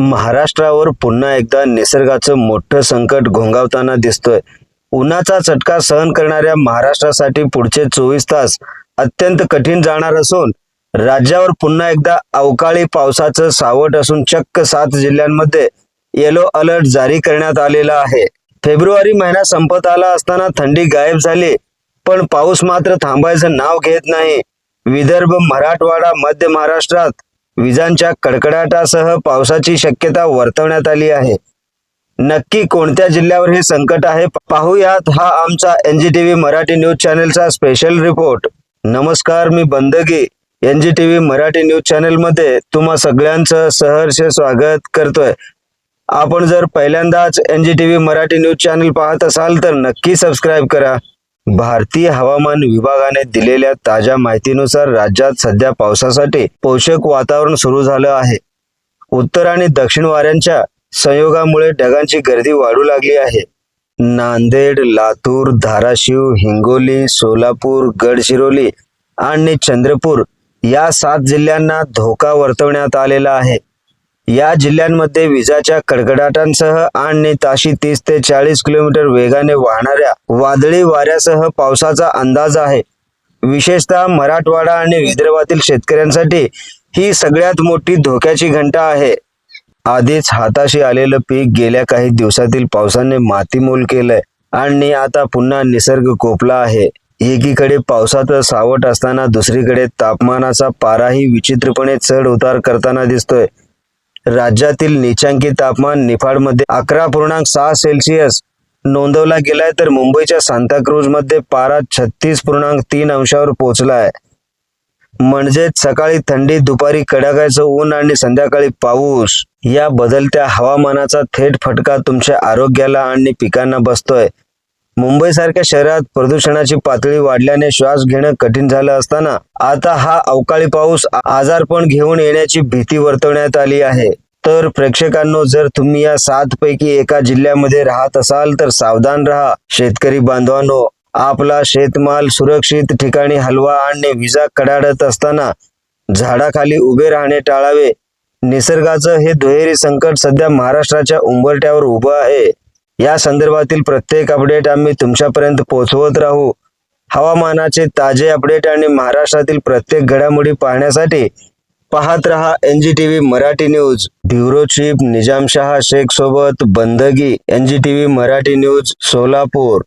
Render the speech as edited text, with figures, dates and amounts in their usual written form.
महाराष्ट्रावर पुन्हा एकदा निसर्गाचं मोठं संकट घोंगावताना दिसतोय. उन्हाचा चटका सहन करणाऱ्या महाराष्ट्रासाठी पुढचे 24 तास अत्यंत कठीण जाणार असून राज्यावर पुन्हा एकदा अवकाळी पावसाचं सावट असून चक्क 7 जिल्ह्यांमध्ये येलो अलर्ट जारी करण्यात आलेला आहे. फेब्रुवारी महिना संपत आला असताना थंडी गायब झाली, पण पाऊस मात्र थांबायचं नाव घेत नाही. विदर्भ, मराठवाडा, मध्य महाराष्ट्रात विजांच्या कडकडाटासह पावसाची शक्यता वर्तवण्यात आली आहे. नक्की कोणत्या जिल्ह्यावर हे संकट आहे पाहूयात हा आमचा NGTV मराठी न्यूज चॅनलचा स्पेशल रिपोर्ट. नमस्कार, मी बंदगी NGTV मराठी न्यूज चॅनल मध्ये तुम्हा सगळ्यांचं सहर्ष स्वागत करतोय. आपण जर पहिल्यांदाच NGTV मराठी न्यूज चॅनल पाहत असाल तर नक्की सबस्क्राईब करा. भारतीय हवामान विभागाने दिलेल्या ताज्या माहितीनुसार राज्यात सध्या पावसासाठी पोषक वातावरण सुरू झालं आहे. उत्तर आणि दक्षिण वाऱ्यांच्या संयोगामुळे ढगांची गर्दी वाढू लागली आहे. नांदेड, लातूर, धाराशिव, हिंगोली, सोलापूर, गडचिरोली आणि चंद्रपूर या 7 जिल्ह्यांना धोका वर्तवण्यात आलेला आहे. या जिल्ह्यांमध्ये विजाच्या कडकडाटांसह आणि ताशी 30 ते 40 किलोमीटर वेगाने वाहणाऱ्या वादळी वाऱ्यासह पावसाचा अंदाज आहे. विशेषतः मराठवाडा आणि विदर्भातील शेतकऱ्यांसाठी ही सगळ्यात मोठी धोक्याची घंटा आहे. आधीच हाताशी आलेलं पीक गेल्या काही दिवसातील पावसाने मातीमोल केलंय आणि आता पुन्हा निसर्ग कोपला आहे. एकीकडे पावसाचं सावट असताना दुसरीकडे तापमानाचा पाराही विचित्रपणे चढ उतार करताना दिसतोय. राज्यातील नीचांकी तापमान निफाडमध्ये 11.6 सेल्सिअस नोंदवला गेलाय, तर मुंबईच्या सांताक्रूज मध्ये पारा 36.3 अंशावर पोहोचलाय. म्हणजेच सकाळी थंडी, दुपारी कडाक्याचं ऊन आणि संध्याकाळी पाऊस. या बदलत्या हवामानाचा थेट फटका तुमच्या आरोग्याला आणि पिकांना बसतोय. मुंबईसारख्या शहरात प्रदूषणाची पातळी वाढल्याने श्वास घेणं कठीण झालं असताना आता हा अवकाळी पाऊस आजारपण घेऊन येण्याची भीती वर्तवण्यात आली आहे. तर प्रेक्षकांनो, जर तुम्ही या 7 पैकी एका जिल्ह्यामध्ये राहत असाल तर सावधान राहा. शेतकरी बांधवांनो, आपला शेतमाल सुरक्षित ठिकाणी हलवा आणि विजा कडाडत असताना झाडाखाली उभे राहणे टाळावे. निसर्गाचं हे दुहेरी संकट सध्या महाराष्ट्राच्या उंबरठ्यावर उभं आहे. या संदर्भातील प्रत्येक अपडेट आम्ही तुमच्यापर्यंत पोहोचवत राहू. हवामानाचे ताजे अपडेट आणि महाराष्ट्रातील प्रत्येक घडामोडी पाहण्यासाठी पाहत रहा NGTV Marathi news. Bureau chief Nizamshah Shaikh सोबत बंदगी, NGTV मराठी न्यूज, सोलापूर.